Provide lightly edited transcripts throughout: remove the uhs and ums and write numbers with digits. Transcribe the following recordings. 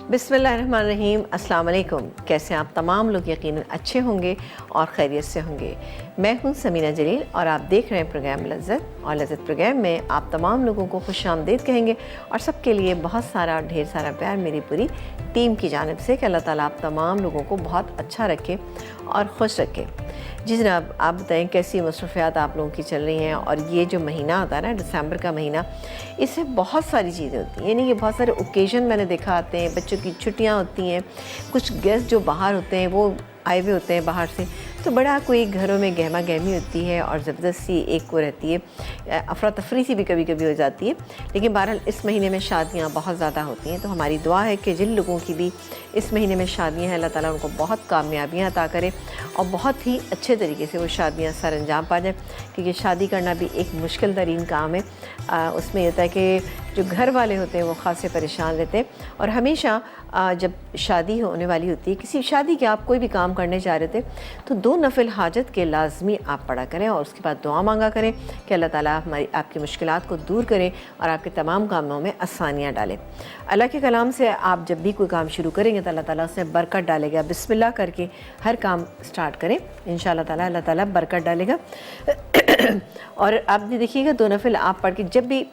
बिस्मिल्लाहिर्रहमानिर्रहीम, अस्सलाम वालेकुम। कैसे आप तमाम लोग यकीनन अच्छे होंगे और खैरियत से होंगे। मैं हूं समीना जलील और आप देख रहे हैं प्रोग्राम लज़्ज़त। और लज़्ज़त प्रोग्राम में आप तमाम लोगों को खुशामदीद कहेंगे और सबके लिए बहुत सारा ढेर सारा प्यार मेरी पूरी टीम की जानिब से कि अल्लाह ताला आप तमाम लोगों को बहुत अच्छा रखे और खुश रखे। जी जनाब, आप बताएं कैसी मसरूफ़ियात आप लोगों की चल रही हैं। और ये जो महीना होता है ना, दिसंबर का महीना, इसमें बहुत सारी चीज़ें होती हैं। यानी कि बहुत सारे ओकेज़न मैंने देखा आते हैं, बच्चों की छुट्टियां होती हैं, कुछ गेस्ट जो बाहर होते हैं वो आए हुए होते हैं बाहर से, तो बड़ा कोई घरों में गहमा गहमी होती है और ज़बरदस्त सी एक को रहती है, अफरा तफरी सी भी कभी कभी हो जाती है। लेकिन बहरहाल इस महीने में शादियां बहुत ज़्यादा होती हैं, तो हमारी दुआ है कि जिन लोगों की भी इस महीने में शादियां हैं, अल्लाह ताला उनको बहुत कामयाबियाँ अता करे और बहुत ही अच्छे तरीके से वो शादियाँ सर अंजाम पा जाए। क्योंकि शादी करना भी एक मुश्किल तरीन काम है। उसमें होता है कि जो घर वाले होते हैं वो ख़ास से परेशान रहते हैं। और हमेशा जब शादी होने वाली होती है, किसी शादी के आप कोई भी काम करने जा रहे थे, तो 2 नफिल हाजत के लाजमी आप पढ़ा करें और उसके बाद दुआ मांगा करें कि अल्लाह ताला आपकी मुश्किलात को दूर करें और आपके तमाम कामों में आसानियाँ डालें। अल्लाह के कलाम से आप जब भी कोई काम शुरू करेंगे तो अल्लाह ताला उसमें बरकत डालेगा। बिस्मिल्लाह करके हर काम स्टार्ट करें, इंशाअल्लाह ताला अल्लाह ताला बरकत डालेगा। और आप देखिएगा 2 नफिल आप पढ़ के जब भी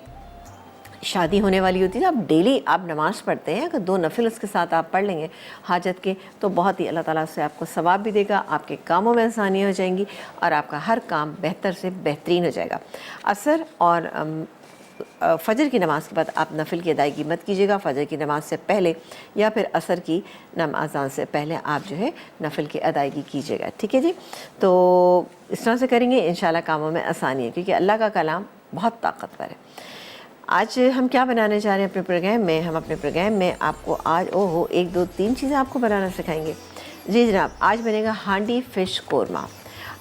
शादी होने वाली होती है, आप डेली आप नमाज़ पढ़ते हैं, अगर 2 नफिल उसके साथ आप पढ़ लेंगे हाजत के, तो बहुत ही अल्लाह ताला से आपको सवाब भी देगा, आपके कामों में आसानियाँ हो जाएंगी और आपका हर काम बेहतर से बेहतरीन हो जाएगा। असर और फ़जर की नमाज़ के बाद आप नफिल की अदायगी मत कीजिएगा। फ़जर की नमाज़ से पहले या फिर असर की नमाज़ान से पहले आप जो है नफिल की अदायगी कीजिएगा, ठीक है जी। तो इस तरह से करेंगे इंशाल्लाह कामों में आसानी है, क्योंकि अल्लाह का कलाम बहुत ताकतवर है। आज हम क्या बनाने जा रहे हैं अपने प्रोग्राम में? हम अपने प्रोग्राम में आपको आज 1 2 3 चीज़ें आपको बनाना सिखाएंगे। जी जनाब, आज बनेगा हांडी फ़िश कोरमा।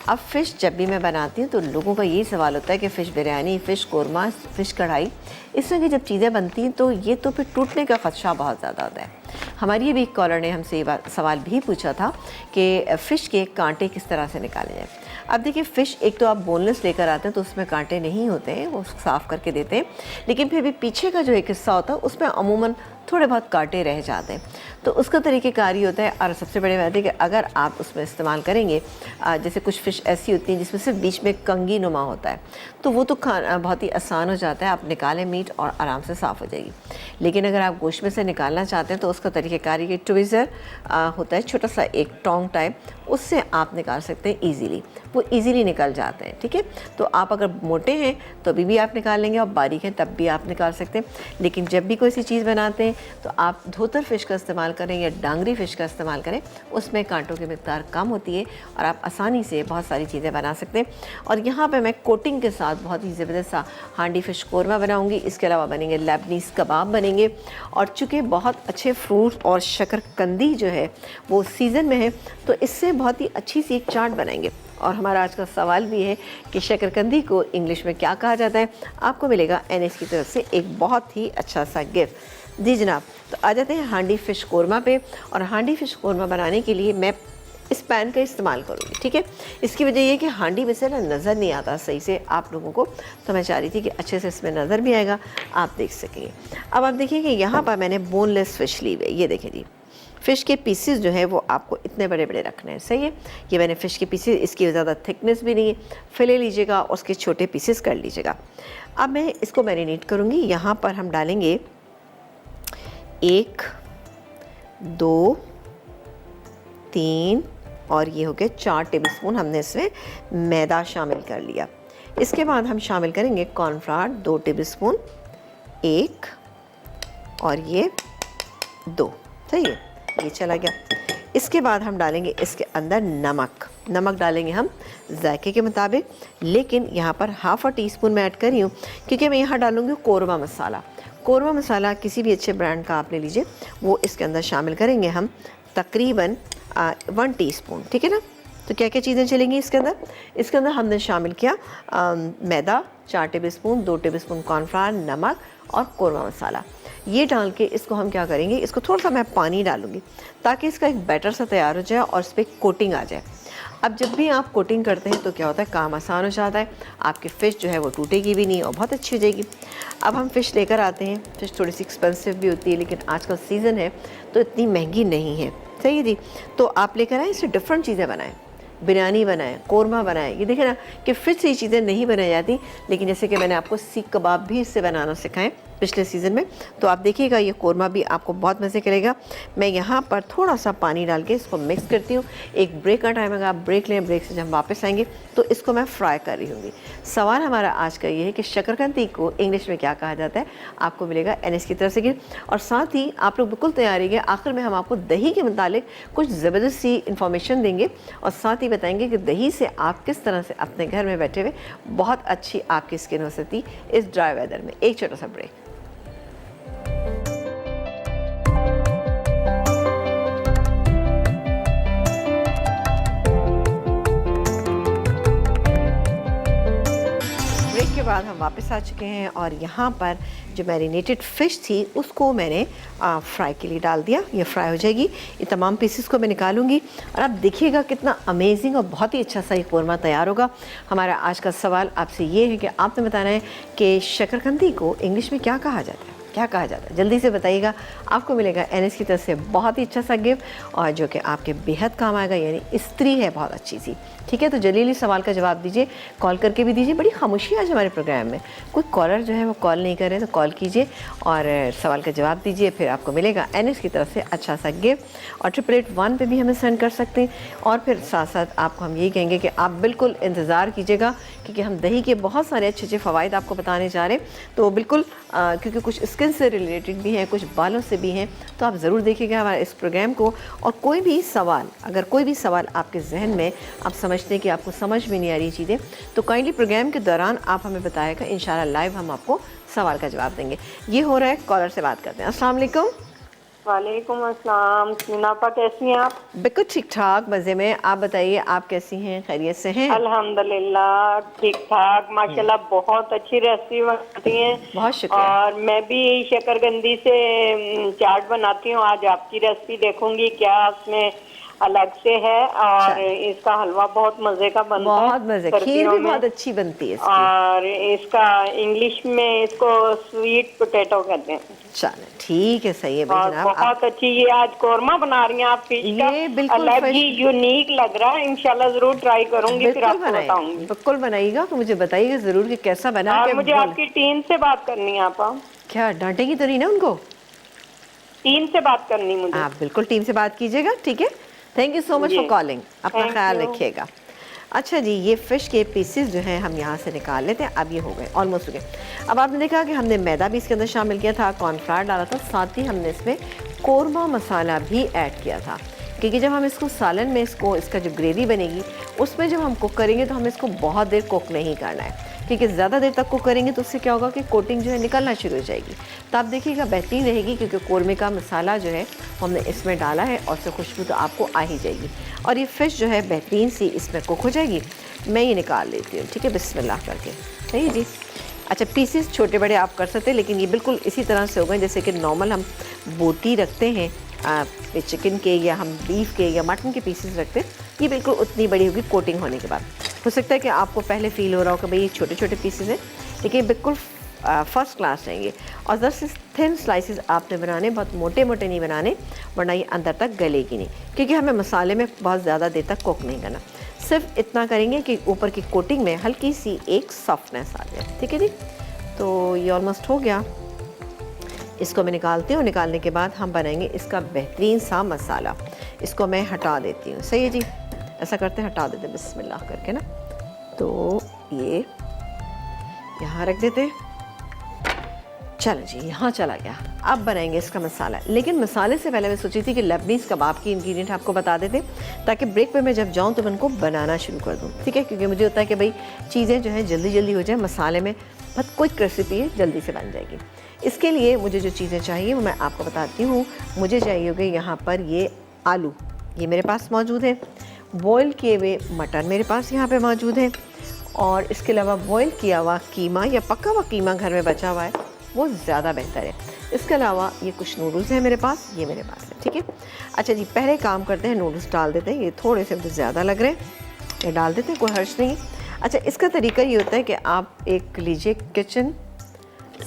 अब फ़िश जब भी मैं बनाती हूँ तो लोगों का यही सवाल होता है कि fish biryani, fish korma, fish कढ़ाई, इस तरह की जब चीज़ें बनती हैं तो ये तो फिर टूटने का ख़दशा बहुत ज़्यादा होता है। हमारी भी एक कॉलर ने हमसे ये सवाल भी पूछा था कि फ़िश के कांटे किस तरह से निकाले जाए। अब देखिए, फ़िश एक तो आप बोनलेस लेकर आते हैं तो उसमें कांटे नहीं होते हैं, वो साफ़ करके देते हैं, लेकिन फिर भी पीछे का जो एक हिस्सा होता है उसमें अमूमन थोड़े बहुत कांटे रह जाते हैं। तो उसका तरीक़ेकार ये होता है, और सबसे बड़ी बात है कि अगर आप उसमें इस्तेमाल करेंगे, जैसे कुछ फ़िश ऐसी होती हैं जिसमें सिर्फ बीच में कंगी नुमा होता है, तो वो तो खाना बहुत ही आसान हो जाता है, आप निकालें मीट और आराम से साफ़ हो जाएगी। लेकिन अगर आप गोश्त में से निकालना चाहते हैं तो उसका तरीक़ेकार ये ट्विज़र होता है, छोटा सा एक टोंग टाइप, उससे आप निकाल सकते हैं ईज़िली, वो ईज़िली निकल जाते हैं, ठीक है। तो आप अगर मोटे हैं तो अभी भी आप निकाल लेंगे और बारीक हैं तब भी आप निकाल सकते हैं। लेकिन जब भी कोई सी चीज़ बनाते हैं तो आप धोतर फ़िश का इस्तेमाल करें या डांगरी फ़िश का इस्तेमाल करें, उसमें कांटों की मिक़दार कम होती है और आप आसानी से बहुत सारी चीज़ें बना सकते हैं। और यहाँ पे मैं कोटिंग के साथ बहुत ही ज़बरदस्त सा हांडी फ़िश कोरमा बनाऊँगी। इसके अलावा बनेंगे लेबनीज़ कबाब बनेंगे। और चूँकि बहुत अच्छे फ्रूट और शकरकंदी जो है वो सीज़न में है, तो इससे बहुत ही अच्छी सी एक चाट बनाएंगे। और हमारा आज का सवाल भी है कि शकरकंदी को इंग्लिश में क्या कहा जाता है। आपको मिलेगा NS की तरफ से एक बहुत ही अच्छा सा गिफ्ट। जी जनाब, तो आ जाते हैं हांडी फ़िश कोरमा पे। और हांडी फ़िश कोरमा बनाने के लिए मैं इस पैन का इस्तेमाल करूँगी, ठीक है। इसकी वजह ये कि हांडी में से ना नज़र नहीं आता सही से आप लोगों को, तो मैं चाह रही थी कि अच्छे से इसमें नज़र भी आएगा, आप देख सकेंगे। अब आप देखिए कि यहाँ पर मैंने बोनलेस फ़िश ली हुई है, ये देखें जी। फ़िश के पीसेस जो है वो आपको इतने बड़े बड़े रखने हैं, सही है। ये मैंने फ़िश के पीसेस, इसकी ज़्यादा थिकनेस भी नहीं है, फिले लीजिएगा और उसके छोटे पीसेस कर लीजिएगा। अब मैं इसको मैरिनेट करूँगी। यहाँ पर हम डालेंगे 1 2 3 और ये हो गए 4 टेबलस्पून हमने इसमें मैदा शामिल कर लिया। इसके बाद हम शामिल करेंगे कॉर्नफ्लावर 2 टेबलस्पून, 1 और ये 2, सही है, ये चला गया। इसके बाद हम डालेंगे इसके अंदर नमक डालेंगे हम जायके के मुताबिक, लेकिन यहाँ पर ½ टीस्पून मैं ऐड कर रही हूँ क्योंकि मैं यहाँ डालूँगी कोरमा मसाला। कोरमा मसाला किसी भी अच्छे ब्रांड का आप ले लीजिए, वो इसके अंदर शामिल करेंगे हम तकरीबन 1 टीस्पून, ठीक है ना। तो क्या क्या चीज़ें चलेंगी इसके अंदर? इसके अंदर हमने शामिल किया मैदा 4 टेबलस्पून, 2 टेबलस्पून कॉर्नफ्लावर, नमक और कौरमा मसाला, ये डाल के इसको हम क्या करेंगे, इसको थोड़ा सा मैं पानी डालूँगी ताकि इसका एक बैटर सा तैयार हो जाए और इस पर कोटिंग आ जाए। अब जब भी आप कोटिंग करते हैं तो क्या होता है, काम आसान हो जाता है, आपकी फ़िश जो है वो टूटेगी भी नहीं और बहुत अच्छी हो जाएगी। अब हम फ़िश लेकर आते हैं। फ़िश थोड़ी सी एक्सपेंसिव भी होती है, लेकिन आजकल सीज़न है तो इतनी महंगी नहीं है, सही है जी। तो आप लेकर आए, इससे डिफरेंट चीज़ें बनाएं, बिरयानी बनाएं, कौरमा बनाएं। ये देखें ना कि फ़िश से ये चीज़ें नहीं बनाई जाती, लेकिन जैसे कि मैंने आपको सीख कबाब भी इससे बनाना सिखाएं पिछले सीज़न में, तो आप देखिएगा ये कौरमा भी आपको बहुत मज़े करेगा। मैं यहाँ पर थोड़ा सा पानी डाल के इसको मिक्स करती हूँ। एक ब्रेक का टाइम अगर आप ब्रेक लें, ब्रेक से जब वापस आएंगे तो इसको मैं फ्राई कर रही हूँगी। सवाल हमारा आज का ये है कि शकरकंदी को इंग्लिश में क्या कहा जाता है, आपको मिलेगा NS की तरफ से गिफ्ट। और साथ ही आप लोग बिल्कुल तैयार रहिए, आखिर में हम आपको दही के मुतालिक कुछ ज़बरदस्त सी इन्फॉर्मेशन देंगे और साथ ही बताएंगे कि दही से आप किस तरह से अपने घर में बैठे हुए बहुत अच्छी आपकी स्किन हो सकती इस ड्राई वेदर में। एक छोटा सा ब्रेक। के बाद हम वापस आ चुके हैं और यहाँ पर जो मैरिनेटेड फ़िश थी उसको मैंने फ्राई के लिए डाल दिया। ये फ्राई हो जाएगी, ये तमाम पीसेस को मैं निकालूंगी और आप देखिएगा कितना अमेजिंग और बहुत ही अच्छा सा ये कौरमा तैयार होगा। हमारा आज का सवाल आपसे ये है कि आपने बताना है कि शकरकंदी को इंग्लिश में क्या कहा जाता है, क्या कहा जाता है, जल्दी से बताइएगा। आपको मिलेगा NS की तरफ से बहुत ही अच्छा सा गिफ्ट और जो कि आपके बेहद काम आएगा, यानी स्त्री है बहुत अच्छी सी, ठीक है। तो जल्दी सवाल का जवाब दीजिए, कॉल करके भी दीजिए। बड़ी खामोशी आज हमारे प्रोग्राम में, कोई कॉलर जो है वो कॉल नहीं कर रहे, तो कॉल कीजिए और सवाल का जवाब दीजिए, फिर आपको मिलेगा NS की तरफ से अच्छा सा गिफ्ट। और 888 पे भी हमें सेंड कर सकते हैं। और फिर साथ साथ आपको हम यही कहेंगे कि आप बिल्कुल इंतज़ार कीजिएगा, क्योंकि हम दही के बहुत सारे अच्छे अच्छे फ़वाइद आपको बताने जा रहे हैं। तो बिल्कुल क्योंकि कुछ स्किन से रिलेटेड भी हैं, कुछ बालों से भी हैं, तो आप ज़रूर देखिएगा हमारे इस प्रोग्राम को। और कोई भी सवाल, अगर कोई भी सवाल आपके जहन में आप समझते हैं कि आपको समझ में नहीं आ रही चीज़ें, तो काइंडली प्रोग्राम के दौरान आप हमें बताएगा, इंशाल्लाह लाइव हम आपको सवाल का जवाब देंगे। ये हो रहा है, कॉलर से बात करते हैं। अस्सलाम वालेकुम। वालेकुम अस्सलाम। मीनापा कैसी हैं आप? बिल्कुल ठीक ठाक, मज़े में। आप बताइए, आप कैसी हैं, खैरियत से हैं? अल्हम्दुलिल्लाह ठीक ठाक माशाल्लाह। बहुत अच्छी रेसिपी बनाती हैं। बहुत शुक्रिया। और मैं भी शकरकंदी से चाट बनाती हूँ। आज आपकी रेसिपी देखूंगी क्या उसमें अलग से है। और इसका हलवा बहुत मजे का बनता है, बहुत मजे, खीर भी बहुत अच्छी बनती है इसकी। और इसका इंग्लिश में इसको स्वीट पोटैटो कहते हैं। चलो ठीक है, सही है और जनाब। बहुत अच्छी ये आज कौरमा बना रही हैं आप फिश का, ये बिल्कुल अलग ही यूनिक लग रहा है। इंशाल्लाह जरूर ट्राई करूंगी, फिर आपको बताऊंगी। बिल्कुल बनाइएगा तो मुझे बताइएगा जरूर कि कैसा बना। और मुझे आपकी टीम से बात करनी है। आप क्या डांटेगी तो नहीं ना उनको? टीम से बात करनी मुझे। आप बिल्कुल टीम से बात कीजिएगा, ठीक है। Thank you so much for calling, अपना ख्याल रखिएगा। अच्छा जी, ये फ़िश के पीसेस जो हैं हम यहाँ से निकाल लेते हैं। अब ये हो गए, ऑलमोस्ट हो गए। अब आपने देखा कि हमने मैदा भी इसके अंदर शामिल किया था, कॉर्नफ्लावर डाला था, साथ ही हमने इसमें कौरमा मसाला भी ऐड किया था, क्योंकि जब हम इसको सालन में इसका जो ग्रेवी बनेगी उसमें जब हम कुक करेंगे तो हमें इसको बहुत देर कुक नहीं करना है, क्योंकि ज़्यादा देर तक कुक करेंगे तो उससे क्या होगा कि कोटिंग जो है निकलना शुरू हो जाएगी। तो आप देखिएगा बेहतरीन रहेगी, क्योंकि कौरमे का मसाला जो है हमने इसमें डाला है और उससे खुशबू तो आपको आ ही जाएगी। और ये फ़िश जो है बेहतरीन सी इसमें कुक हो जाएगी। मैं ये निकाल लेती हूँ, ठीक है, बिस्मिल्लाह करके। सही जी। अच्छा, पीसेस छोटे बड़े आप कर सकते हैं, लेकिन ये बिल्कुल इसी तरह से हो गए जैसे कि नॉर्मल हम बोटी रखते हैं चिकन के या हम बीफ के या मटन के पीसेस रखते हैं। ये बिल्कुल उतनी बड़ी होगी कोटिंग होने के बाद। हो सकता है कि आपको पहले फ़ील हो रहा हो कि भाई ये छोटे छोटे पीसेस हैं, लेकिन बिल्कुल फ़र्स्ट क्लास रहेंगे। और 10 से थिन स्लाइसेस आपने बनाने, बहुत मोटे मोटे नहीं बनाने, वरना ये अंदर तक गलेगी नहीं, क्योंकि हमें मसाले में बहुत ज़्यादा देर तक कुक नहीं करना। सिर्फ इतना करेंगे कि ऊपर की कोटिंग में हल्की सी एक सॉफ्टनेस आ जाए, ठीक है जी। तो ये ऑलमोस्ट हो गया, इसको मैं निकालती हूँ। निकालने के बाद हम बनाएंगे इसका बेहतरीन सा मसाला। इसको मैं हटा देती हूँ, सही है जी। ऐसा करते हैं, हटा देते हैं बिस्मिल्लाह करके ना। तो ये यहाँ रख देते हैं। चलो जी, यहाँ चला गया। अब बनाएंगे इसका मसाला, लेकिन मसाले से पहले मैं सोची थी कि लेबनीज़ कबाब की इंग्रेडिएंट आपको बता देते, ताकि ब्रेक पे मैं जब जाऊँ तो मैं उनको बनाना शुरू कर दूँ, ठीक है। क्योंकि मुझे होता है कि भाई चीज़ें जो हैं जल्दी जल्दी हो जाए, मसाले में बहुत क्विक रेसिपी है, जल्दी से बन जाएगी। इसके लिए मुझे जो चीज़ें चाहिए वो मैं आपको बताती हूँ। मुझे चाहिए होगी यहाँ पर ये आलू, ये मेरे पास मौजूद है। बॉयल किए हुए मटर मेरे पास यहाँ पे मौजूद है। और इसके अलावा बॉयल किया हुआ कीमा या पका हुआ कीमा घर में बचा हुआ है, वो ज़्यादा बेहतर है। इसके अलावा ये कुछ नूडल्स हैं मेरे पास, ये मेरे पास है, ठीक है। अच्छा जी, पहले काम करते हैं, नूडल्स डाल देते हैं। ये थोड़े से मुझे ज़्यादा लग रहे हैं, ये डाल देते हैं, कोई हर्ज नहीं है। अच्छा, इसका तरीका ये होता है कि आप एक लीजिए किचन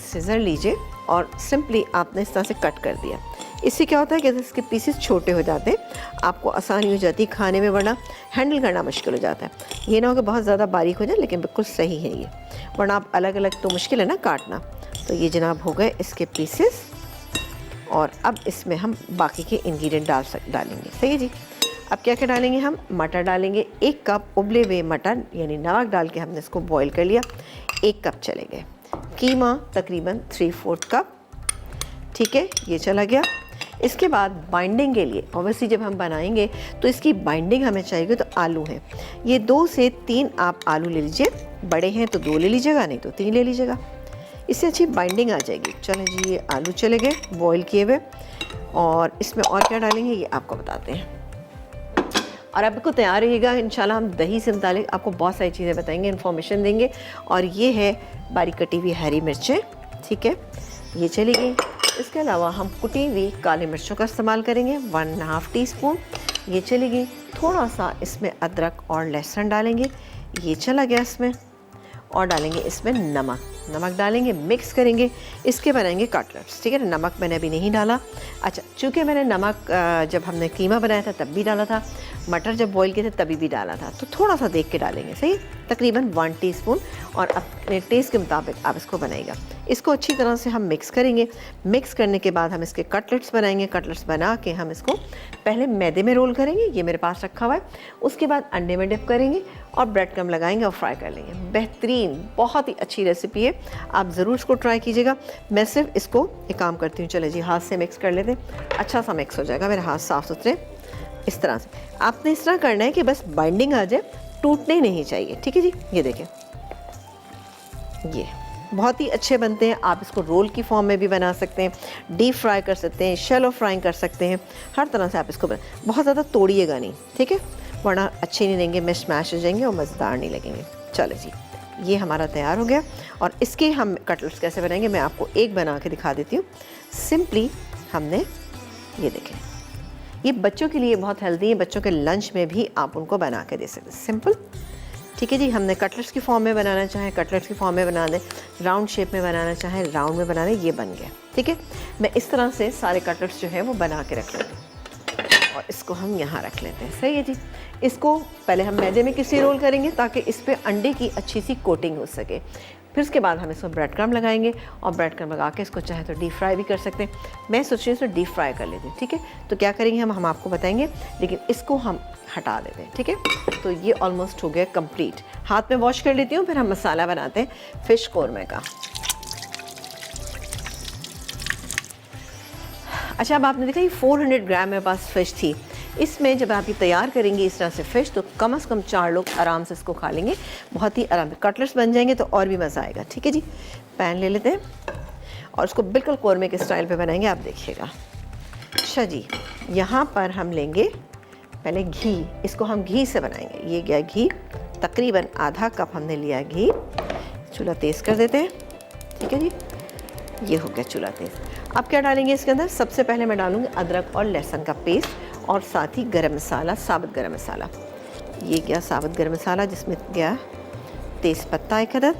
सीजर लीजिए और सिंपली आपने इस तरह से कट कर दिया। इससे क्या होता है कि इसके पीसेस छोटे हो जाते हैं, आपको आसानी हो जाती है खाने में, वरना हैंडल करना मुश्किल हो जाता है। ये ना हो कि बहुत ज़्यादा बारीक हो जाए, लेकिन बिल्कुल सही है ये, वरना आप अलग अलग तो मुश्किल है ना काटना। तो ये जनाब हो गए इसके पीसेस, और अब इसमें हम बाकी के इंग्रेडिएंट डालेंगे। सही है जी। अब क्या क्या डालेंगे हम? मटर डालेंगे, 1 कप उबले हुए मटर, यानी नमक डाल के हमने इसको बॉईल कर लिया, 1 कप चले गए। कीमा तकरीबन 3/4 कप, ठीक है, ये चला गया। इसके बाद बाइंडिंग के लिए ऑब्वियसली जब हम बनाएंगे तो इसकी बाइंडिंग हमें चाहिए, तो आलू हैं, ये 2 से 3 आप आलू ले लीजिए, बड़े हैं तो 2 ले लीजिएगा, नहीं तो 3 ले लीजिएगा, इससे अच्छी बाइंडिंग आ जाएगी। चलें जी, ये आलू चले गए बॉईल किए हुए, और इसमें और क्या डालेंगे ये आपको बताते हैं। और आपको तैयार रहिएगा, इंशाल्लाह हम दही से मुतालिक आपको बहुत सारी चीज़ें बताएंगे, इन्फॉर्मेशन देंगे। और ये है बारीक कटी हुई हरी मिर्चें, ठीक है, ये चली गई। इसके अलावा हम कुटी हुई काली मिर्चों का इस्तेमाल करेंगे, 1.5 टीस्पून, ये चली गई। थोड़ा सा इसमें अदरक और लहसुन डालेंगे, ये चला गया इसमें। और डालेंगे इसमें नमक डालेंगे, मिक्स करेंगे, इसके बनाएंगे कटलेट्स, ठीक है ना। नमक मैंने अभी नहीं डाला। अच्छा, चूँकि मैंने नमक जब हमने कीमा बनाया था तब भी डाला था, मटर जब बॉईल किए थे तभी भी डाला था, तो थोड़ा सा देख के डालेंगे, सही, तकरीबन 1 टीस्पून, और अपने टेस्ट के मुताबिक आप इसको बनाइएगा। इसको अच्छी तरह से हम मिक्स करेंगे। मिक्स करने के बाद हम इसके कटलेट्स बनाएंगे। कटलेट्स बना के हम इसको पहले मैदे में रोल करेंगे, ये मेरे पास रखा हुआ है, उसके बाद अंडे में डिप करेंगे और ब्रेड क्रम्ब लगाएंगे और फ्राई कर लेंगे। बेहतरीन, बहुत ही अच्छी रेसिपी है, आप ज़रूर इसको ट्राई कीजिएगा। मैं सिर्फ इसको एक काम करती हूँ, चले जी हाथ से मिक्स कर लेते हैं, अच्छा सा मिक्स हो जाएगा, मेरे हाथ साफ़ सुथरे। इस तरह से आपने इस तरह करना है कि बस बाइंडिंग आ जाए, टूटने नहीं चाहिए, ठीक है जी। ये देखें, ये बहुत ही अच्छे बनते हैं। आप इसको रोल की फॉर्म में भी बना सकते हैं, डीप फ्राई कर सकते हैं, शैलो फ्राई कर सकते हैं, हर तरह से आप इसको बहुत ज़्यादा तोड़िएगा नहीं, ठीक है, वरना अच्छे नहीं रहेंगे, मिश मैश हो जाएंगे और मज़ेदार नहीं लगेंगे। चलो जी, ये हमारा तैयार हो गया। और इसके हम कटलेट्स कैसे बनाएंगे मैं आपको एक बना के दिखा देती हूँ। सिंपली हमने, ये देखें, ये बच्चों के लिए बहुत हेल्दी है, बच्चों के लंच में भी आप उनको बना के दे सकते हैं, सिंपल, ठीक है जी। हमने कटलेट्स की फॉर्म में बनाना चाहें कटलेट्स की फॉर्म में बना दें, राउंड शेप में बनाना चाहें राउंड में बना दें, ये बन गया, ठीक है। मैं इस तरह से सारे कटलेट्स जो है वो बना के रख लेती हूँ, और इसको हम यहाँ रख लेते हैं, सही है जी। इसको पहले हम मैदे में किसी रोल करेंगे ताकि इस पर अंडे की अच्छी सी कोटिंग हो सके। फिर उसके बाद हम इसमें ब्रेड क्रम्ब लगाएंगे, और ब्रेड क्रम्ब लगा के इसको चाहे तो डीप फ्राई भी कर सकते हैं। मैं सोच रही हूँ इसको डीप फ्राई कर लेते हैं, ठीक है। तो क्या करेंगे हम आपको बताएंगे, लेकिन इसको हम हटा देते हैं, ठीक है। तो ये ऑलमोस्ट हो गया कंप्लीट। हाथ में वॉश कर लेती हूँ, फिर हम मसाला बनाते हैं फ़िश कौरमे का। अच्छा, अब आपने देखा ये 400 ग्राम मेरे पास फ़िश थी। इसमें जब आप ये तैयार करेंगे इस तरह से फ़िश, तो कम से कम 4 लोग आराम से इसको खा लेंगे, बहुत ही आराम से। कटलेट्स बन जाएंगे तो और भी मज़ा आएगा, ठीक है जी। पैन ले लेते हैं और उसको बिल्कुल कौरमे के स्टाइल पे बनाएंगे, आप देखिएगा। अच्छा जी, यहाँ पर हम लेंगे पहले घी, इसको हम घी से बनाएंगे। ये गया घी, तकरीबन आधा कप हमने लिया घी। चूल्हा तेज़ कर देते हैं, ठीक है जी। ये हो गया चूल्हा तेज़। अब क्या डालेंगे इसके अंदर? सबसे पहले मैं डालूँगी अदरक और लहसुन का पेस्ट, और साथ ही गरम मसाला, साबुत गरम मसाला। ये गया साबुत गरम मसाला, जिसमें गया तेज़पत्ता 1 अदद,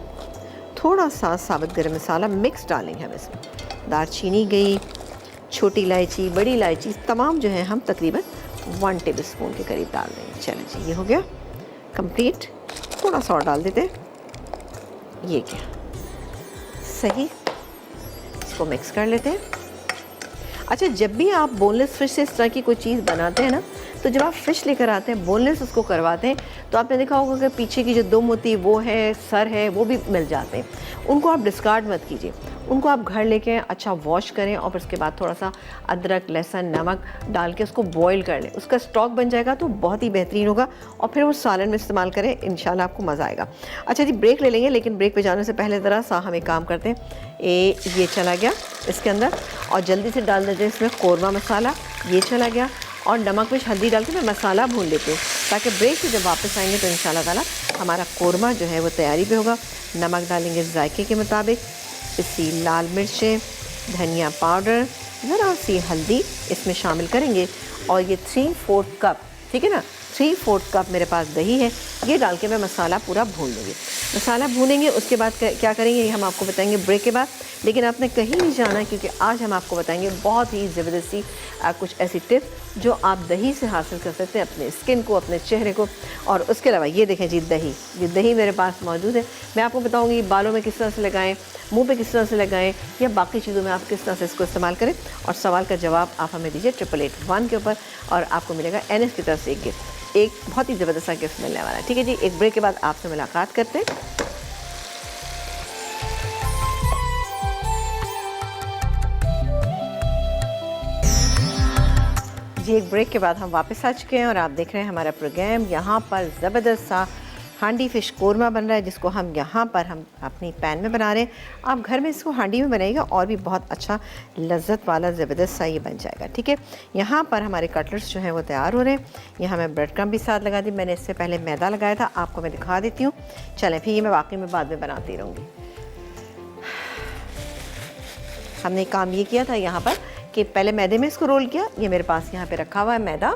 थोड़ा सा साबुत गरम मसाला मिक्स डालेंगे हम इसमें। दालचीनी गई, छोटी इलायची, बड़ी इलायची, तमाम जो है हम तकरीबन 1 टेबलस्पून के करीब डाल देंगे। चलिए जी, ये हो गया कंप्लीट। थोड़ा सा और डाल देते हैं, ये क्या सही, इसको मिक्स कर लेते हैं। अच्छा, जब भी आप बोनलेस फ़िश से इस तरह की कोई चीज़ बनाते हैं ना, तो जब आप फ़िश लेकर आते हैं बोनलेस उसको करवाते हैं, तो आपने देखा होगा कि पीछे की जो दुम होती है वो है, सर है, वो भी मिल जाते हैं। उनको आप डिस्कार्ड मत कीजिए, उनको आप घर लेके अच्छा वॉश करें, और फिर उसके बाद थोड़ा सा अदरक, लहसुन, नमक डाल के उसको बॉईल कर लें। उसका स्टॉक बन जाएगा तो बहुत ही बेहतरीन होगा, और फिर वो सालन में इस्तेमाल करें, इंशाल्लाह आपको मज़ा आएगा। अच्छा जी, ब्रेक ले लेंगे, लेकिन ब्रेक पे जाने से पहले ज़रा सा हम एक काम करते हैं। ये चला गया इसके अंदर, और जल्दी से डाल दीजिए इसमें कौरमा मसाला, ये चला गया, और नमक मिर्च हल्दी डाल के मैं मसाला भून लेती हूँ, ताकि ब्रेक से जब वापस आएंगे तो इंशाल्लाह ताला हमारा कौरमा जो है वो तैयारी पे होगा। नमक डालेंगे जायके के मुताबिक, पिसी लाल मिर्चें, धनिया पाउडर, ज़रा सी हल्दी इसमें शामिल करेंगे और ये 3/4 कप, ठीक है ना, 3/4 कप मेरे पास दही है, ये डाल के मैं मसाला पूरा भून लूँगी। मसाला भूनेंगे उसके बाद क्या करेंगे ये हम आपको बताएंगे ब्रेक के बाद। लेकिन आपने कहीं नहीं जाना, क्योंकि आज हम आपको बताएंगे बहुत ही ज़बरदस्ती कुछ ऐसी टिप्स जो आप दही से हासिल कर सकते हैं अपने स्किन को, अपने चेहरे को। और उसके अलावा ये देखें जी दही, ये दही मेरे पास मौजूद है। मैं आपको बताऊँगी बालों में किस तरह से लगाएं, मुंह पे किस तरह से लगाएं, या बाकी चीज़ों में आप किस तरह से इसको इस्तेमाल करें। और सवाल का जवाब आप हमें दीजिए 8881 के ऊपर और आपको मिलेगा NS की तरफ से एक गिफ्ट, एक बहुत ही ज़बरदस्त गिफ्ट मिलने वाला है। ठीक है जी, एक ब्रेक के बाद आपसे मुलाकात करते हैं। जी, एक ब्रेक के बाद हम वापस आ चुके हैं और आप देख रहे हैं हमारा प्रोग्राम। यहाँ पर ज़बरदस्त सा हांडी फ़िश कोरमा बन रहा है, जिसको हम यहाँ पर हम अपनी पैन में बना रहे हैं। आप घर में इसको हांडी में बनाइएगा और भी बहुत अच्छा लज्जत वाला ज़बरदस्त सा ये बन जाएगा। ठीक है, यहाँ पर हमारे कटलेट्स जो हैं वो तैयार हो रहे हैं। यहाँ मैं ब्रेड क्रम्ब भी साथ लगा दी, मैंने इससे पहले मैदा लगाया था, आपको मैं दिखा देती हूँ। चलें, फिर ये मैं वाकई में बाद में बनाती रहूँगी। हमने काम ये किया था यहाँ पर कि पहले मैदे में इसको रोल किया, ये मेरे पास यहाँ पे रखा हुआ है मैदा,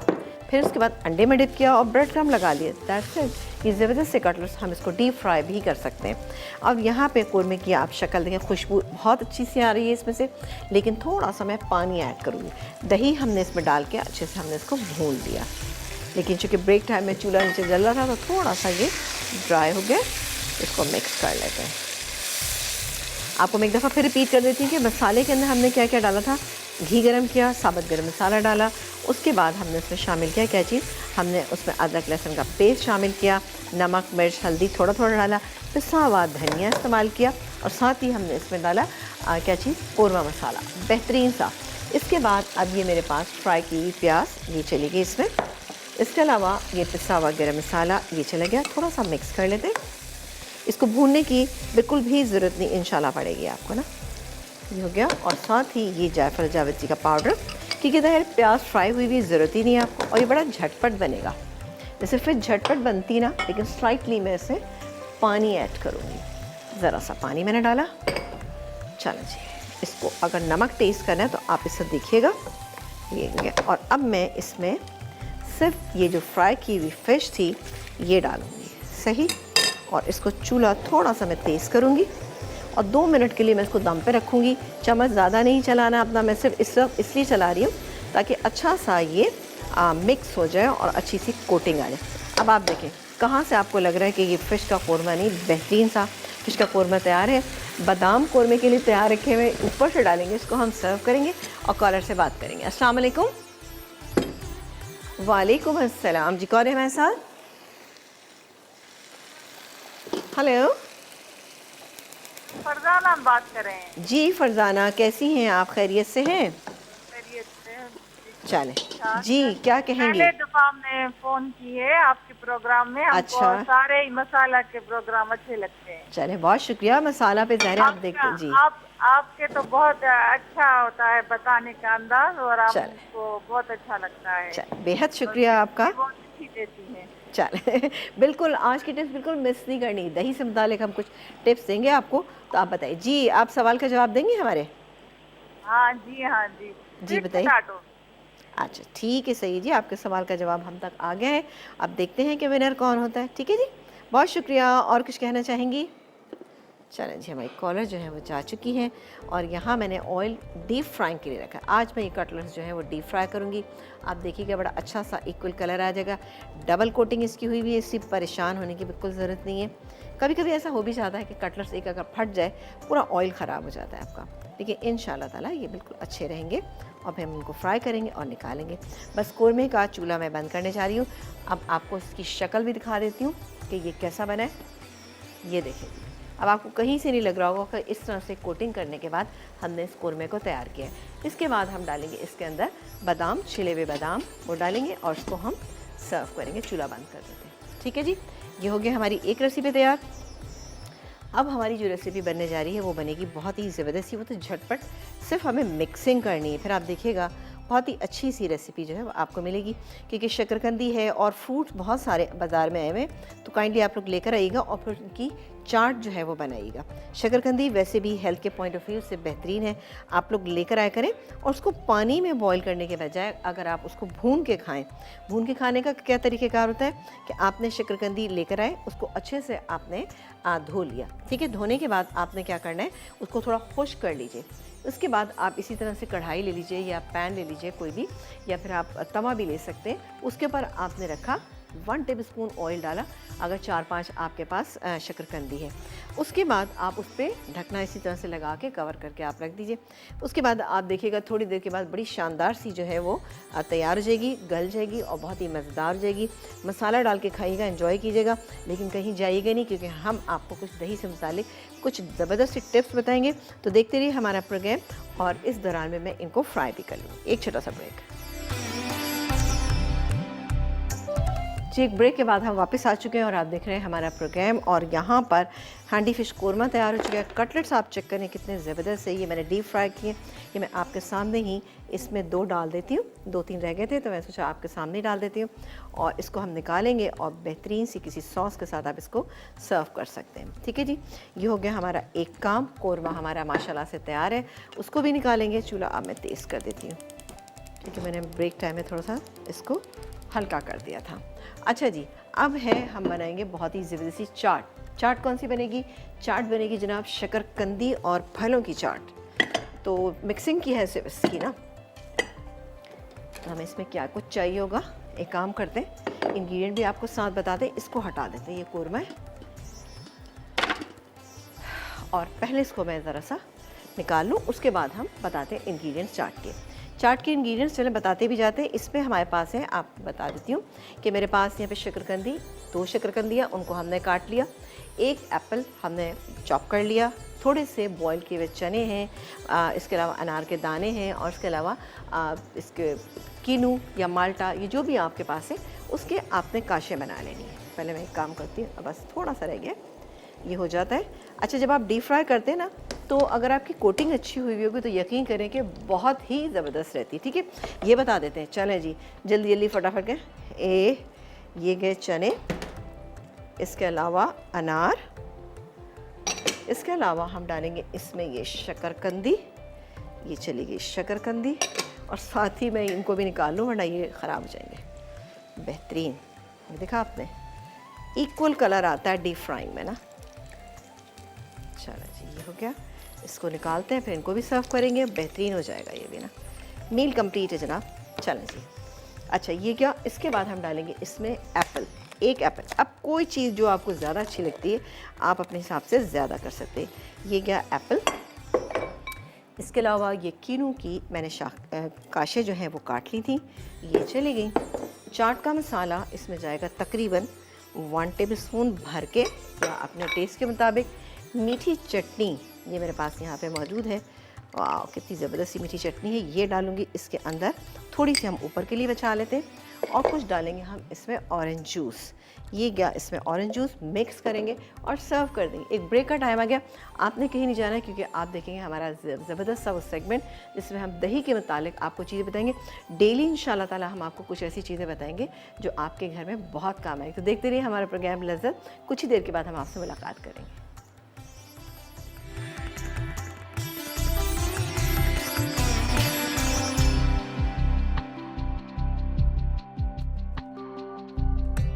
फिर उसके बाद अंडे में डिप किया और ब्रेड क्रम्ब लगा लिए। That's it. ये ज़बरदस्त से कटलेट्स हम इसको डीप फ्राई भी कर सकते हैं। अब यहाँ पे कोरमे की आप शक्ल देखें, खुशबू बहुत अच्छी सी आ रही है इसमें से, लेकिन थोड़ा सा मैं पानी ऐड करूँगी। दही हमने इसमें डाल के अच्छे से हमने इसको भून लिया, लेकिन चूँकि ब्रेक टाइम में चूल्हा नीचे जल रहा था तो थोड़ा सा ये ड्राई हो गया। इसको मिक्स कर लेते हैं। आपको मैं एक दफ़ा फिर रिपीट कर देती हूँ कि मसाले के अंदर हमने क्या क्या डाला था। घी गरम किया, साबुत गरम मसाला डाला, उसके बाद हमने उसमें शामिल किया क्या चीज़, हमने उसमें अदरक लहसुन का पेस्ट शामिल किया, नमक मिर्च हल्दी थोड़ा थोड़ा डाला, पिसा हुआ धनिया इस्तेमाल किया और साथ ही हमने इसमें डाला क्या चीज़, कोरमा मसाला, बेहतरीन सा। इसके बाद अब ये मेरे पास फ्राई की प्याज ये चली गई इसमें। इसके अलावा ये पिसा हुआ गरम मसाला ये चला गया। थोड़ा सा मिक्स कर लेते हैं। इसको भूनने की बिल्कुल भी ज़रूरत नहीं इंशाल्लाह पड़ेगी आपको ना। ये हो गया। और साथ ही ये जायफल जावित्री का पाउडर, क्योंकि ज़ाहिर प्याज फ्राई हुई भी ज़रूरत ही नहीं है आपको, और ये बड़ा झटपट बनेगा। जैसे फिर झटपट बनती ना, लेकिन स्लाइटली मैं इसमें पानी ऐड करूँगी। ज़रा सा पानी मैंने डाला। चलो जी, इसको अगर नमक टेस्ट करना है तो आप इससे देखिएगा। ये हो गया। और अब मैं इसमें सिर्फ ये जो फ्राई की हुई फ़िश थी ये डालूँगी। सही। और इसको चूल्हा थोड़ा सा मैं तेज़ करूँगी और 2 मिनट के लिए मैं इसको दम पे रखूँगी। चम्मच ज़्यादा नहीं चलाना अपना, मैं सिर्फ इसलिए चला रही हूँ ताकि अच्छा सा ये मिक्स हो जाए और अच्छी सी कोटिंग आ जाए। अब आप देखें कहाँ से आपको लग रहा है कि ये फ़िश का कोरमा नहीं, बेहतरीन सा फ़िश का कोरमा तैयार है। बादाम कोरमे के लिए तैयार रखे हुए ऊपर से डालेंगे, इसको हम सर्व करेंगे और कॉलर से बात करेंगे। अस्सलाम वालेकुम। वालेकुम अस्सलाम जी, कौन है हमारे साथ? हेलो फरजाना हम बात कर रहे हैं जी। फरजाना कैसी हैं आप, खैरियत से हैं? खैरियत से। चलें जी, क्या कहेंगे? पहले दफा हमने फोन की है आपके प्रोग्राम में। हमको अच्छा। सारे ही मसाला के प्रोग्राम अच्छे लगते हैं। चलें, बहुत शुक्रिया। मसाला पे ज़ाहिर आप देखते जी। आपके तो बहुत अच्छा होता है बताने का अंदाज, और चलें। आपको बहुत अच्छा लगता है। चलें, बेहद शुक्रिया आपका। बहुत अच्छी देती है। चलें बिल्कुल, आज की टिप्स बिल्कुल मिस नहीं करनी। दही से मुतालिक हम कुछ टिप्स देंगे आपको, तो आप बताइए जी। आप सवाल का जवाब देंगे हमारे? हाँ जी, हाँ जी जी बताइए। अच्छा ठीक है, सही जी, आपके सवाल का जवाब हम तक आ गया है। अब देखते हैं कि विनर कौन होता है। ठीक है जी, बहुत शुक्रिया। और कुछ कहना चाहेंगी? चलें जी, हमारी कॉलर जो है वो जा चुकी हैं और यहाँ मैंने ऑयल डीप फ्राइंग के लिए रखा है। आज मैं ये कटलेट्स जो है वो डीप फ्राई करूँगी। आप देखिएगा बड़ा अच्छा सा इक्वल कलर आ जाएगा। डबल कोटिंग इसकी हुई हुई है, इससे परेशान होने की बिल्कुल ज़रूरत नहीं है। कभी कभी ऐसा हो भी जाता है कि कटलेट्स एक अगर फट जाए पूरा ऑयल ख़राब हो जाता है आपका, लेकिन इंशाल्लाह ताला ये बिल्कुल अच्छे रहेंगे। और फिर हम इनको फ्राई करेंगे और निकालेंगे। बस कोरमे का चूल्हा मैं बंद करने जा रही हूँ। अब आपको इसकी शक्ल भी दिखा देती हूँ कि ये कैसा बना है। ये देखें, अब आपको कहीं से नहीं लग रहा होगा कि इस तरह से कोटिंग करने के बाद हमने इस कोरमे को तैयार किया है। इसके बाद हम डालेंगे इसके अंदर बादाम, छिले हुए बादाम वो डालेंगे और इसको हम सर्व करेंगे। चूल्हा बंद कर देते हैं। ठीक है जी, ये हो गया हमारी एक रेसिपी तैयार। अब हमारी जो रेसिपी बनने जा रही है वो बनेगी बहुत ही ज़बरदस्त। वो तो झटपट, सिर्फ हमें मिक्सिंग करनी है। फिर आप देखिएगा बहुत ही अच्छी सी रेसिपी जो है वो आपको मिलेगी, क्योंकि शकरकंदी है और फ्रूट्स बहुत सारे बाज़ार में आए हुए हैं, तो काइंडली आप लोग लेकर आइएगा और फिर उनकी चाट जो है वो बनाइएगा। शकरकंदी वैसे भी हेल्थ के पॉइंट ऑफ व्यू से बेहतरीन है, आप लोग लेकर आया करें। और उसको पानी में बॉईल करने के बजाय अगर आप उसको भून के खाएं, भून के खाने का क्या तरीक़ेकार होता है कि आपने शकरकंदी लेकर आए, उसको अच्छे से आपने धो लिया, ठीक है। धोने के बाद आपने क्या करना है, उसको थोड़ा खुश्क कर लीजिए। उसके बाद आप इसी तरह से कढ़ाई ले लीजिए या पैन ले लीजिए कोई भी, या फिर आप तवा भी ले सकते हैं। उसके ऊपर आपने रखा 1 टेबलस्पून ऑयल डाला, अगर 4-5 आपके पास शकरकंदी है। उसके बाद आप उस पर ढकना इसी तरह से लगा के कवर करके आप रख दीजिए। उसके बाद आप देखिएगा थोड़ी देर के बाद बड़ी शानदार सी जो है वो तैयार हो जाएगी, गल जाएगी और बहुत ही मज़ेदार हो जाएगी। मसाला डाल के खाइएगा, एंजॉय कीजिएगा, लेकिन कहीं जाइएगा नहीं, क्योंकि हम आपको कुछ दही से मुतालिक कुछ ज़बरदस्त टिप्स बताएंगे। तो देखते रहिए हमारा प्रोग्राम, और इस दौरान में मैं इनको फ्राई भी कर लूँ। एक छोटा सा ब्रेक। जी, एक ब्रेक के बाद हम वापस आ चुके हैं और आप देख रहे हैं हमारा प्रोग्राम। और यहाँ पर हांडी फ़िश कोरमा तैयार हो चुका है। कटलेट्स आप चेक करें कितने ज़बरदस्त है। ये मैंने डीप फ्राई किए, ये मैं आपके सामने ही इसमें 2 डाल देती हूँ, 2-3 रह गए थे तो मैं सोचा आपके सामने ही डाल देती हूँ। और इसको हम निकालेंगे और बेहतरीन सी किसी सॉस के साथ आप इसको सर्व कर सकते हैं, ठीक है जी। ये हो गया हमारा एक काम। कोरमा हमारा माशाल्लाह से तैयार है, उसको भी निकालेंगे। चूल्हा अब मैं तेज़ कर देती हूँ, क्योंकि मैंने ब्रेक टाइम में थोड़ा सा इसको हल्का कर दिया था। अच्छा जी, अब है हम बनाएंगे बहुत ही ज़बरदस्ती चाट। चाट कौन सी बनेगी? चाट बनेगी जनाब शकरकंदी और फलों की चाट। तो मिक्सिंग की है सिर्फ इसकी ना, तो हमें इसमें क्या कुछ चाहिए होगा। एक काम करते हैं, इंग्रेडिएंट भी आपको साथ बता दें। इसको हटा देते हैं, ये कोरमा है, और पहले इसको मैं ज़रा सा निकाल लूँ, उसके बाद हम बताते हैं इंग्रेडिएंट्स चाट के। चाट के इंग्रेडिएंट्स चले बताते भी जाते हैं। इसमें हमारे पास है, आप बता देती हूँ कि मेरे पास यहाँ पे शकरकंदी, 2 शकरकंदियाँ, उनको हमने काट लिया। 1 एप्पल हमने चॉप कर लिया। थोड़े से बॉईल किए हुए चने हैं, इसके अलावा अनार के दाने हैं, और इसके अलावा इसके कीनू या माल्टा, ये जो भी आपके पास है उसके आपने काशे बना लेनी है। पहले मैं एक काम करती हूँ, बस थोड़ा सा रह गया, ये हो जाता है। अच्छा, जब आप डीप फ्राई करते हैं ना, तो अगर आपकी कोटिंग अच्छी हुई होगी तो यकीन करें कि बहुत ही ज़बरदस्त रहती है, ठीक है। ये बता देते हैं, चलें जी जल्दी जल्दी फटाफट के। ये गए चने, इसके अलावा अनार, इसके अलावा हम डालेंगे इसमें ये शकरकंदी, ये चली गई शकरकंदी, और साथ ही मैं इनको भी निकाल लूँ वरना ये ख़राब हो जाएंगे। बेहतरीन, ये देखा आपने, इक्वल कलर आता है डीप फ्राइंग में ना। चलो जी, ये हो गया, इसको निकालते हैं, फिर इनको भी सर्व करेंगे। बेहतरीन हो जाएगा ये भी ना। मील कंप्लीट है जनाब। चलें जी। अच्छा, ये क्या, इसके बाद हम डालेंगे इसमें एप्पल, 1 एप्पल। अब कोई चीज़ जो आपको ज़्यादा अच्छी लगती है आप अपने हिसाब से ज़्यादा कर सकते हैं। ये गया एप्पल। इसके अलावा ये कीनू की मैंने काशे जो हैं वो काट ली थी, ये चली गई। चाट का मसाला इसमें जाएगा तकरीबन 1 टेबलस्पून भर के, या अपने टेस्ट के मुताबिक। मीठी चटनी ये मेरे पास यहाँ पे मौजूद है। वाह, कितनी ज़बरदस्त मीठी चटनी है। ये डालूंगी इसके अंदर, थोड़ी सी हम ऊपर के लिए बचा लेते हैं, और कुछ डालेंगे हम इसमें ऑरेंज जूस। ये गया इसमें ऑरेंज जूस, मिक्स करेंगे और सर्व कर देंगे। एक ब्रेक का टाइम आ गया, आपने कहीं नहीं जाना है, क्योंकि आप देखेंगे हमारा ज़बरदस्त सा वो सेगमेंट जिसमें हम दही के मुतालिक आपको चीज़ें बताएंगे। डेली इंशाल्लाह ताला हम आपको कुछ ऐसी चीज़ें बताएंगे जो आपके घर में बहुत काम आएगी। तो देखते रहिए हमारा प्रोग्राम लज़्ज़त। कुछ ही देर के बाद हम आपसे मुलाकात करेंगे।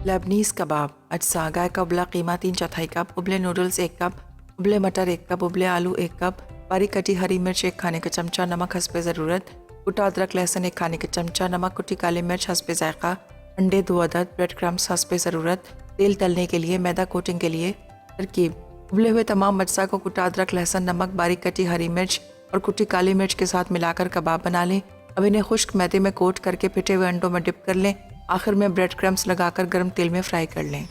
लेबनीज़ कबाब। अज्जा: गाय का उबला कीमा 3/4 कप, उबले नूडल्स 1 कप, उबले मटर 1 कप, उबले आलू 1 कप, बारीक कटी हरी मिर्च 1 खाने का चमचा, नमक हस्बे ज़रूरत, कुटा अदरक लहसुन 1 खाने का चमचा, नमक, कुटी काली मिर्च हस्बे ज़ायक़ा, अंडे 2 अदद, ब्रेड क्रम्स हस्बे ज़रूरत, तेल तलने के लिए, मैदा कोटिंग के लिए। तरकीब: उबले हुए तमाम अज्जा को कुटा अदरक लहसुन, नमक, बारीक कटी हरी मिर्च और कुटी काली मिर्च के साथ मिलाकर कबाब बना लें। अब इन्हें खुश्क मैदे में कोट करके पिटे हुए अंडों में डिप कर लें। आखिर में ब्रेड क्रम्स लगाकर गर्म तेल में फ्राई कर लें।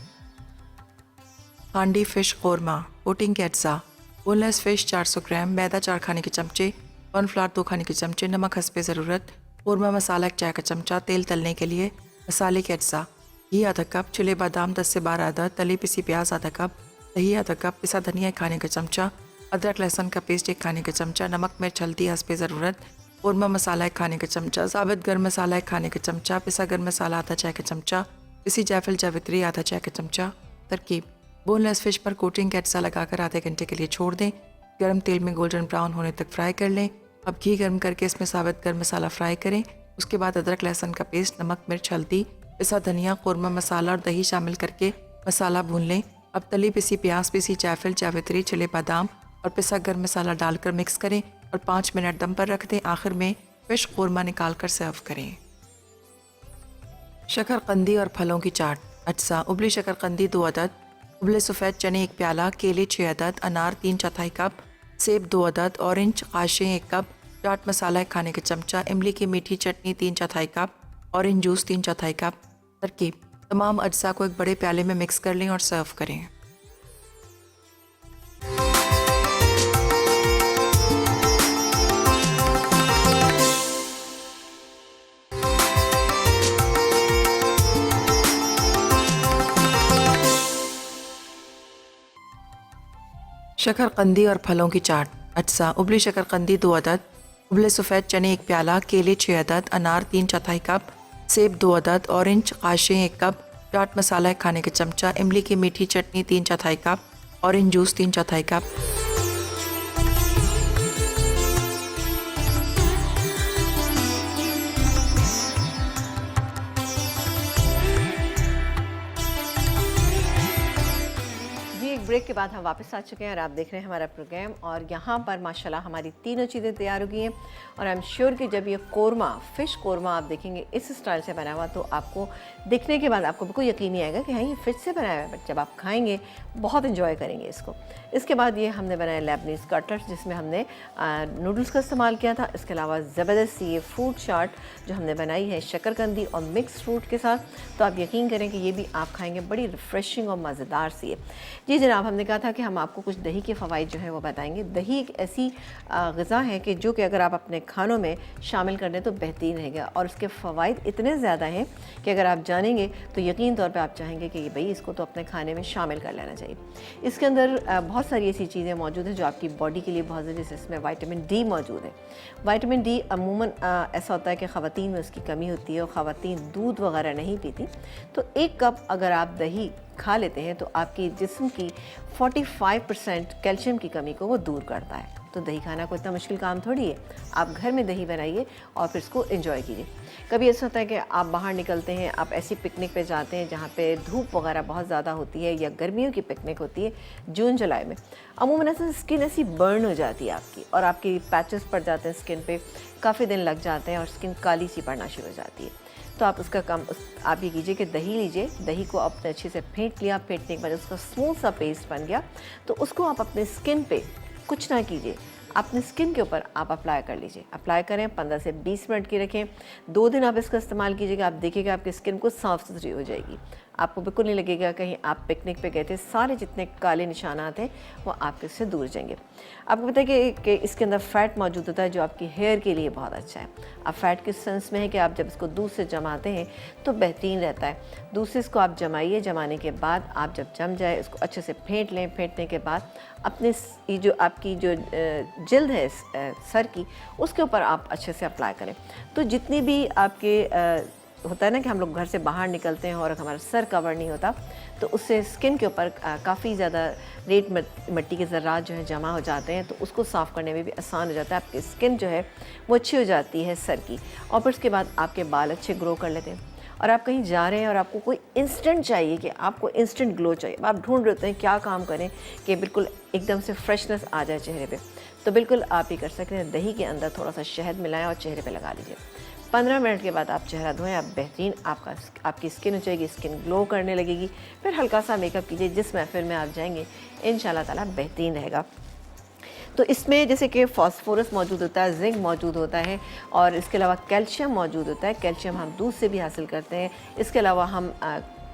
हांडी फ़िश कोरमा। कोटिंग के अज्जा: बोनलेस फ़िश 400 ग्राम, मैदा 4 खाने के चमचे, कॉर्नफ्लावर 2 खाने के चमचे, नमक हस्बे ज़रूरत, कोरमा मसाला 1 चाय का चमचा, तेल तलने के लिए। मसाले के अज्जा: घी आधा कप, छिले बादाम 10 से 12 अदद, तली पिसी प्याज आधा कप, दही आधा कप, पिसा धनिया 1 खाने का चमचा, अदरक लहसुन का पेस्ट 1 खाने का चमचा, नमक मिर्च हल्दी हस्बे ज़रूरत, कौरमा मसाला 1 खाने का चमचा, साबित गर्म मसाला 1 खाने का चमचा, पिसा गर्म मसाला आधा चाय का चमचा, पिसी जायफल जावित्री आधा चाय का चमचा। तरकीब: बोनलेस फिश पर कोटिंग का अटसा लगाकर आधे घंटे के लिए छोड़ दें। गर्म तेल में गोल्डन ब्राउन होने तक फ्राई कर लें। अब घी गर्म करके इसमें साबित गर्म मसाला फ्राई करें। उसके बाद अदरक लहसुन का पेस्ट, नमक, मिर्च, हल्दी, पिसा धनिया, कौरमा मसाला और दही शामिल करके मसाला भून लें। अब तली पिसी प्याज, पिसी जायफल जावित्री, छिले बादाम और पिसा गर्म मसाला डालकर मिक्स करें और 5 मिनट दम पर रख दें। आखिर में फिश कौरमा निकाल कर सर्व करें। शकरकंदी और फलों की चाट। अज्जा: उबली शकरकंदी 2 अदद, उबले सफ़ेद चने 1 प्याला, केले 6 अदद, अनार 3/4 कप, सेब 2 अदद, ऑरेंज काशे 1 कप, चाट मसाला 1 खाने का चमचा, इमली की मीठी चटनी 3/4 कप, ऑरेंज जूस 3/4 कप। तरकीब: तमाम अज्जा को एक बड़े प्याले में मिक्स कर लें और सर्व करें। शकरकंदी और फलों की चाट। अज्जा: उबली शकरकंदी 2 अदद, उबले सफ़ेद चने 1 प्याला, केले 6 अदद, अनार 3/4 कप, सेब 2 अदद, ऑरेंज काशे 1 कप, चाट मसाला 1 खाने का चमचा, इमली की मीठी चटनी 3/4 cup, orange juice 3/4 cup. Break के बाद हम वापस आ चुके हैं और आप देख रहे हैं हमारा प्रोग्राम। और यहाँ पर माशाल्लाह हमारी तीनों चीज़ें तैयार हो गई हैं। और आई एम श्योर कि जब ये कौरमा, फ़िश कौरमा आप देखेंगे इस स्टाइल से बना हुआ, तो आपको दिखने के बाद आपको बिल्कुल यकीन नहीं आएगा कि हाँ ये फ़िश से बनाया हुआ है। बट जब आप खाएंगे बहुत इन्जॉय करेंगे इसको। इसके बाद ये हमने बनाया लेबनीज़ कटलेट्स, जिसमें हमने नूडल्स का इस्तेमाल किया था। इसके अलावा ज़बरदस्त ये फ्रूट चाट जो हमने बनाई है शकरकंदी और मिक्स फ्रूट के साथ, तो आप यकीन करें कि ये भी आप खाएंगे, बड़ी रिफ़्रेशिंग और मज़ेदार सी है। जी जनाब, हमने कहा था कि हम आपको कुछ दही के फ़वाइद जो है वो बताएंगे। दही एक ऐसी ग़िज़ा है कि जो कि अगर आप अपने खानों में शामिल कर दें तो बेहतरीन रहेगा। और उसके फ़वाइद इतने ज़्यादा हैं कि अगर आप जानेंगे तो यकीन तौर पे आप चाहेंगे कि भाई इसको तो अपने खाने में शामिल कर लेना चाहिए। इसके अंदर बहुत सारी ऐसी चीज़ें मौजूद हैं जो आपकी बॉडी के लिए बहुत ज़रूरी है। इसमें विटामिन डी मौजूद है। विटामिन डी अमूमन ऐसा होता है कि ख़वातीन में उसकी कमी होती है और ख़वातीन दूध वगैरह नहीं पीती, तो 1 कप अगर आप दही खा लेते हैं तो आपकी जिस्म की 45% कैल्शियम की कमी को वो दूर करता है। तो दही खाना कोई इतना मुश्किल काम थोड़ी है। आप घर में दही बनाइए और फिर इसको एंजॉय कीजिए। कभी ऐसा होता है कि आप बाहर निकलते हैं, आप ऐसी पिकनिक पे जाते हैं जहाँ पे धूप वगैरह बहुत ज़्यादा होती है, या गर्मियों की पिकनिक होती है जून जुलाई में, अमूमन ऐसा स्किन ऐसी बर्न हो जाती है आपकी, और आपकी पैचेस पड़ जाते हैं स्किन पे, काफ़ी दिन लग जाते हैं और स्किन काली सी पड़ना शुरू हो जाती है। तो आप उसका आप ये कीजिए कि दही लीजिए, दही को आपने अच्छे से फेंट लिया, फेंटने के बाद उसका स्मूथ सा पेस्ट बन गया, तो उसको आप अपने स्किन पे कुछ ना कीजिए, अपने स्किन के ऊपर आप अप्लाई कर लीजिए। अप्लाई करें, 15 से 20 मिनट की रखें। 2 दिन आप इसका इस्तेमाल कीजिएगा, आप देखिएगा आपकी स्किन को साफ़ सुथरी हो जाएगी। आपको बिल्कुल नहीं लगेगा कहीं आप पिकनिक पे गए थे, सारे जितने काले निशानात हैं वो आपके से दूर जाएंगे। आपको पता है कि इसके अंदर फ़ैट मौजूद होता है जो आपकी हेयर के लिए बहुत अच्छा है। अब फ़ैट किस सेंस में है कि आप जब इसको दूध से जमाते हैं तो बेहतरीन रहता है। दूध से इसको आप जमाइए, जमाने के बाद आप जब जम जाए इसको अच्छे से फेंट लें। फेंटने के बाद अपने ये जो आपकी जो जल्द है सर की, उसके ऊपर आप अच्छे से अप्लाई करें। तो जितनी भी आपके होता है ना कि हम लोग घर से बाहर निकलते हैं और हमारा सर कवर नहीं होता, तो उससे स्किन के ऊपर काफ़ी ज़्यादा रेत मिट्टी के ज़र्रात जो है जमा हो जाते हैं, तो उसको साफ़ करने में भी आसान हो जाता है। आपकी स्किन जो है वो अच्छी हो जाती है सर की, और फिर उसके बाद आपके बाल अच्छे ग्रो कर लेते हैं। और आप कहीं जा रहे हैं और आपको कोई इंस्टेंट चाहिए, कि आपको इंस्टेंट ग्लो चाहिए, आप ढूंढ रहे होते हैं क्या काम करें कि बिल्कुल एकदम से फ्रेशनेस आ जाए चेहरे पे, तो बिल्कुल आप ये कर सकते हैं। दही के अंदर थोड़ा सा शहद मिलाएं और चेहरे पे लगा लीजिए। 15 मिनट के बाद आप चेहरा धोएं, आप बेहतरीन आपकी स्किन हो जाएगी, स्किन ग्लो करने लगेगी। फिर हल्का सा मेकअप कीजिए, जिस महफिल में आप जाएंगे इंशाल्लाह ताला बेहतरीन रहेगा। तो इसमें जैसे कि फास्फोरस मौजूद होता है, जिंक मौजूद होता है, और इसके अलावा कैल्शियम मौजूद होता है। कैल्शियम हम दूध से भी हासिल करते हैं। इसके अलावा हम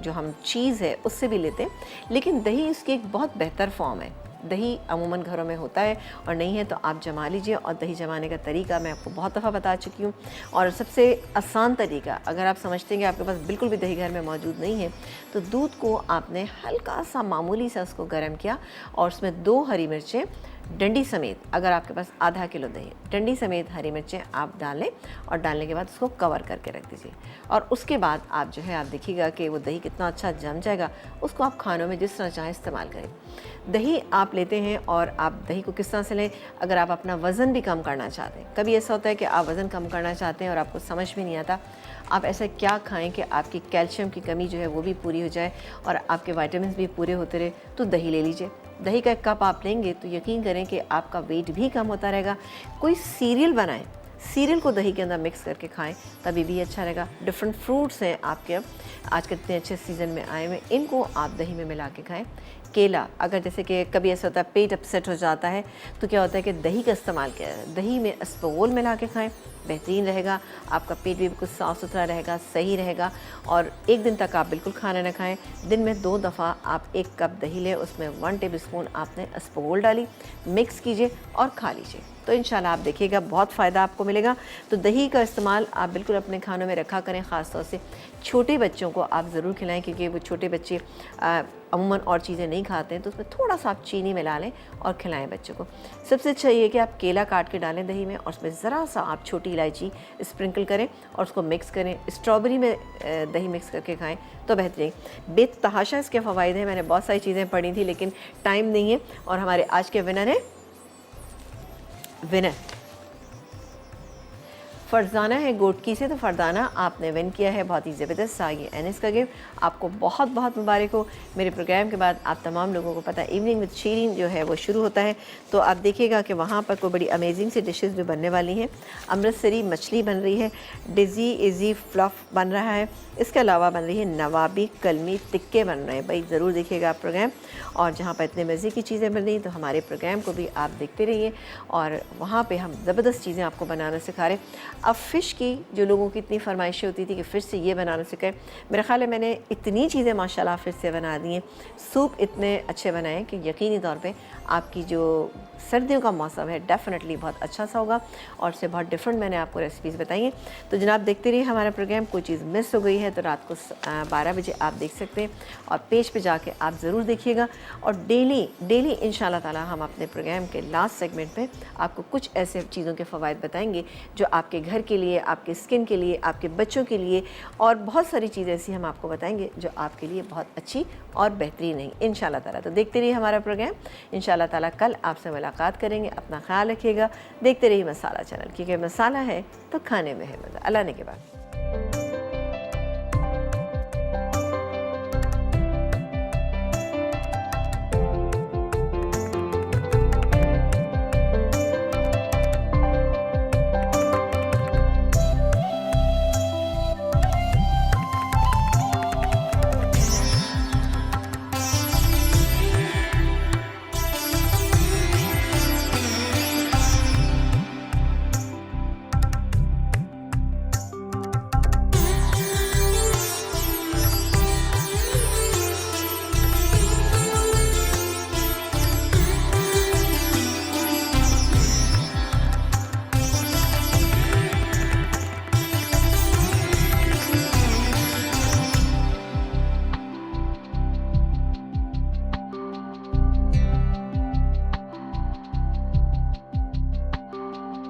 जो हम चीज़ है उससे भी लेते हैं, लेकिन दही इसकी एक बहुत बेहतर फॉर्म है। दही अमूमन घरों में होता है, और नहीं है तो आप जमा लीजिए। और दही जमाने का तरीका मैं आपको बहुत दफ़ा बता चुकी हूँ, और सबसे आसान तरीका, अगर आप समझते हैं कि आपके पास बिल्कुल भी दही घर में मौजूद नहीं है, तो दूध को आपने हल्का सा मामूली सा उसको गर्म किया और उसमें 2 हरी मिर्चें डंडी समेत, अगर आपके पास आधा किलो दही, डंडी समेत हरी मिर्चें आप डाल लें और डालने के बाद उसको कवर करके रख दीजिए। और उसके बाद आप जो है आप देखिएगा कि वो दही कितना अच्छा जम जाएगा। उसको आप खानों में जिस तरह चाहें इस्तेमाल करें। दही आप लेते हैं और आप दही को किस तरह से लें, अगर आप अपना वज़न भी कम करना चाहते हैं, कभी ऐसा होता है कि आप वज़न कम करना चाहते हैं और आपको समझ में नहीं आता आप ऐसा क्या खाएं कि आपकी कैल्शियम की कमी जो है वो भी पूरी हो जाए और आपके विटामिन भी पूरे होते रहे, तो दही ले लीजिए। दही का 1 कप आप लेंगे तो यकीन करें कि आपका वेट भी कम होता रहेगा। कोई सीरियल बनाएं, सीरियल को दही के अंदर मिक्स करके खाएं, तभी भी अच्छा रहेगा। डिफरेंट फ्रूट्स हैं आपके, अब आज के इतने अच्छे सीज़न में आए हुए, इनको आप दही में मिला के खाएं। केला, अगर जैसे कि कभी ऐसा होता है पेट अपसेट हो जाता है तो क्या होता है कि दही का इस्तेमाल किया है, दही में अस्पगोल मिला के खाएं, बेहतरीन रहेगा। आपका पेट भी बिल्कुल साफ़ सुथरा रहेगा, सही रहेगा। और 1 दिन तक आप बिल्कुल खाना ना खाएं। दिन में 2 दफ़ा आप 1 कप दही लें, उसमें 1 टेबलस्पून आपने अस्पगोल डाली, मिक्स कीजिए और खा लीजिए। तो इंशाल्लाह आप देखिएगा बहुत फ़ायदा आपको मिलेगा। तो दही का इस्तेमाल आप बिल्कुल अपने खानों में रखा करें। ख़ास तौर से छोटे बच्चों को आप ज़रूर खिलाएं, क्योंकि वो छोटे बच्चे अमूमन और चीज़ें नहीं खाते हैं, तो उसमें थोड़ा सा आप चीनी मिला लें और खिलाएं बच्चों को। सबसे अच्छा ये कि आप केला काट के डालें दही में और उसमें ज़रा सा आप छोटी इलायची स्प्रिंकल करें और उसको मिक्स करें। स्ट्रॉबेरी में दही मिक्स करके खाएं तो बेहतरीन। बेतहाशा इसके फ़वाइद हैं। मैंने बहुत सारी चीज़ें पढ़ी थी लेकिन टाइम नहीं है। और हमारे आज के विनर हैं, विनर फरजाना है गोटकी से। तो फरजाना आपने विन किया है बहुत ही ज़बरदस्त सा ये एनएस का गिफ्ट। आपको बहुत बहुत मुबारक हो। मेरे प्रोग्राम के बाद आप तमाम लोगों को पता है इवनिंग विद शीरीन जो है वो शुरू होता है, तो आप देखिएगा कि वहाँ पर कोई बड़ी अमेजिंग सी डिशेस भी बनने वाली हैं। अमृतसरी मछली बन रही है, डिज़ी इजी फ्लफ़ बन रहा है, इसके अलावा बन रही है नवाबी कलमी टिक्के बन रहे हैं। भाई ज़रूर देखिएगा आप प्रोग्राम। और जहाँ पर इतने मज़े की चीज़ें बन रही हैं तो हमारे प्रोग्राम को भी आप देखते रहिए और वहाँ पे हम ज़बरदस्त चीज़ें आपको बनाना सिखा रहे हैं। अब फ़िश की जो लोगों की इतनी फरमाइशें होती थी कि फ़िश से ये बनाना सिखाएं, मेरा ख़्याल है मैंने इतनी चीज़ें माशाल्लाह फ़िश से बना दी हैं। सूप इतने अच्छे बनाए कि यकीनी तौर पे आपकी जो सर्दियों का मौसम है डेफ़िनेटली बहुत अच्छा सा होगा और उससे बहुत डिफरेंट मैंने आपको रेसिपीज़ बताई हैं। तो जनाब देखते रहिए हमारा प्रोग्राम। कोई चीज़ मिस हो गई है तो रात को 12 बजे आप देख सकते हैं और पेज पे जाके आप ज़रूर देखिएगा। और डेली इंशाल्लाह ताला हम अपने प्रोग्राम के लास्ट सेगमेंट पे आपको कुछ ऐसे चीज़ों के फ़वाइद बताएंगे जो आपके घर के लिए, आपके स्किन के लिए, आपके बच्चों के लिए और बहुत सारी चीज़ें ऐसी हम आपको बताएंगे जो आपके लिए बहुत अच्छी और बेहतरीन है इंशाल्लाह ताला। तो देखते रहिए हमारा प्रोग्राम। इंशाल्लाह ताला कल आपसे मुलाकात करेंगे। अपना ख्याल रखिएगा। देखते रहिए मसाला चैनल, क्योंकि मसाला है तो खाने में है मज़ा। अल्लाह ने के बाद।